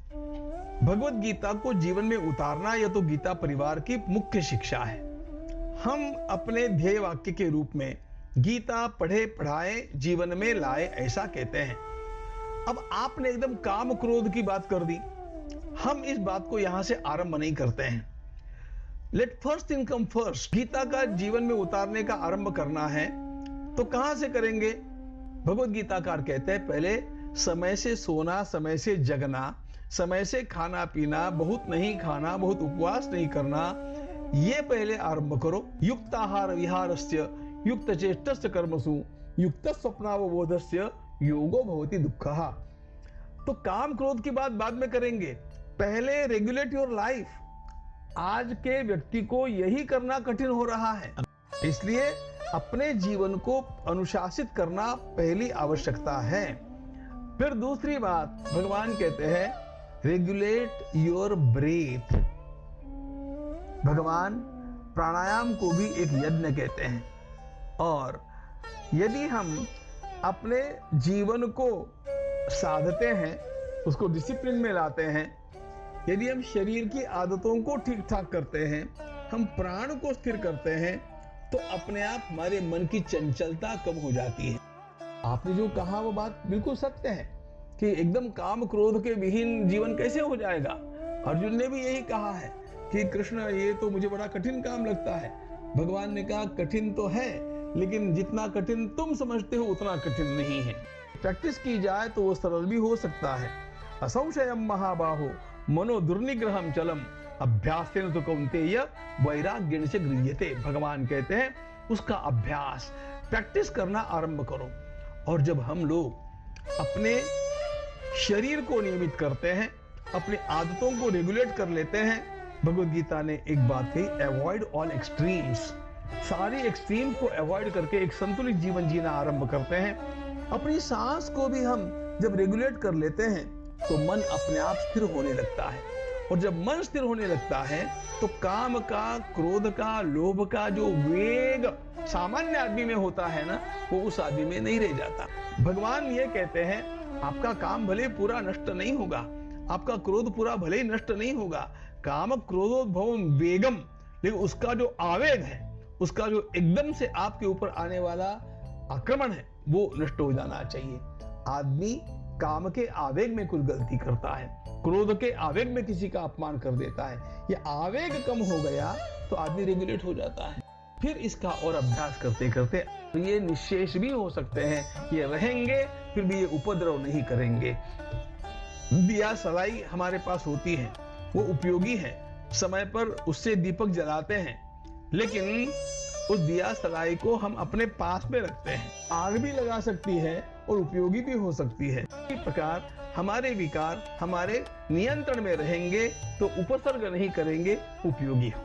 भगवत गीता को जीवन में उतारना यह तो गीता परिवार की मुख्य शिक्षा है। हम अपने ध्येय वाक्य के रूप में गीता पढ़े पढ़ाए जीवन में लाए, ऐसा कहते हैं। अब आपने एकदम काम क्रोध की बात कर दी। हम इस बात को यहां से आरंभ नहीं करते हैं। Let first in come first. Gita का जीवन में उतारने का आरंभ करना है तो कहां से करेंगे? भगवत गीताकार कहते हैं पहले समय से सोना, समय से जगना, समय से खाना पीना, बहुत नहीं खाना, बहुत उपवास नहीं करना, ये पहले आरंभ करो। युक्त आहार विहारस्य युक्त चेष्टस्य कर्मसु युक्त स्वप्नावबोधस्य योगो भवति दुःखः। तो काम क्रोध की बात बाद में करेंगे, पहले रेगुलेट योर लाइफ। आज के व्यक्ति को यही करना कठिन हो रहा है, इसलिए अपने जीवन को अनुशासित करना पहली आवश्यकता है। फिर दूसरी बात भगवान कहते हैं रेगुलेट योर ब्रीथ। भगवान प्राणायाम को भी एक यज्ञ कहते हैं, और यदि हम अपने जीवन को साधते हैं, उसको डिसिप्लिन में लाते हैं, यदि हम शरीर की आदतों को ठीक ठाक करते हैं, हम प्राण को स्थिर करते हैं, तो अपने आप हमारे मन की चंचलता कम हो जाती है। आपने जो कहा वो बात बिल्कुल सत्य है कि एकदम काम क्रोध के विहीन जीवन कैसे हो जाएगा। अर्जुन ने भी यही कहा है कि कृष्ण ये तो मुझे बड़ा कठिन काम लगता है। भगवान ने कहा कठिन तो है, लेकिन जितना कठिन तुम समझते हो उतना कठिन नहीं है। प्रैक्टिस की जाए तो वो सरल भी हो सकता है। असंशयम महाबाहो मनो दुर्निग्रहम चलम अभ्यासेन तो कौन्तेय वैराग्येन से गृह्यते। भगवान कहते हैं उसका अभ्यास, प्रैक्टिस करना आरंभ करो। और जब हम लोग अपने शरीर को नियमित करते हैं, अपनी आदतों को रेगुलेट कर लेते हैं, भगवत गीता ने एक बात कही, अवॉइड ऑल एक्सट्रीम्स। सारी एक्सट्रीम को अवॉइड करके एक संतुलित जीवन जीना आरंभ करते हैं। अपनी सांस को भी हम जब रेगुलेट कर लेते हैं तो मन अपने आप स्थिर होने लगता है, और जब मन स्थिर होने लगता है तो काम का, क्रोध का, लोभ का जो वेग सामान्य आदमी में होता है ना, वो उस आदमी में नहीं रह जाता। भगवान ये कहते हैं आपका काम भले पूरा नष्ट नहीं होगा, आपका क्रोध पूरा भले ही नष्ट नहीं होगा, काम क्रोधोद्भवम वेगम, लेकिन उसका जो आवेग है, उसका जो एकदम से आपके ऊपर आने वाला आक्रमण है, वो नष्ट हो जाना चाहिए। आदमी काम के आवेग में कुछ गलती करता है, क्रोध के आवेग में किसी का अपमान कर देता है, ये आवेग कम हो गया तो आदमी रेगुलेट हो जाता है। फिर इसका और अभ्यास करते करते ये निश्शेष भी हो सकते हैं, ये रहेंगे फिर भी ये उपद्रव नहीं करेंगे। दिया सलाई हमारे पास होती है, वो उपयोगी है, समय पर उससे दीपक जलाते हैं, लेकिन उस दिया सलाई को हम अपने पास में रखते हैं। आग भी लगा सकती है और उपयोगी भी हो सकती है। इस प्रकार हमारे विकार हमारे नियंत्रण में रहेंगे तो उपसर्ग नहीं करेंगे, उपयोगी हो।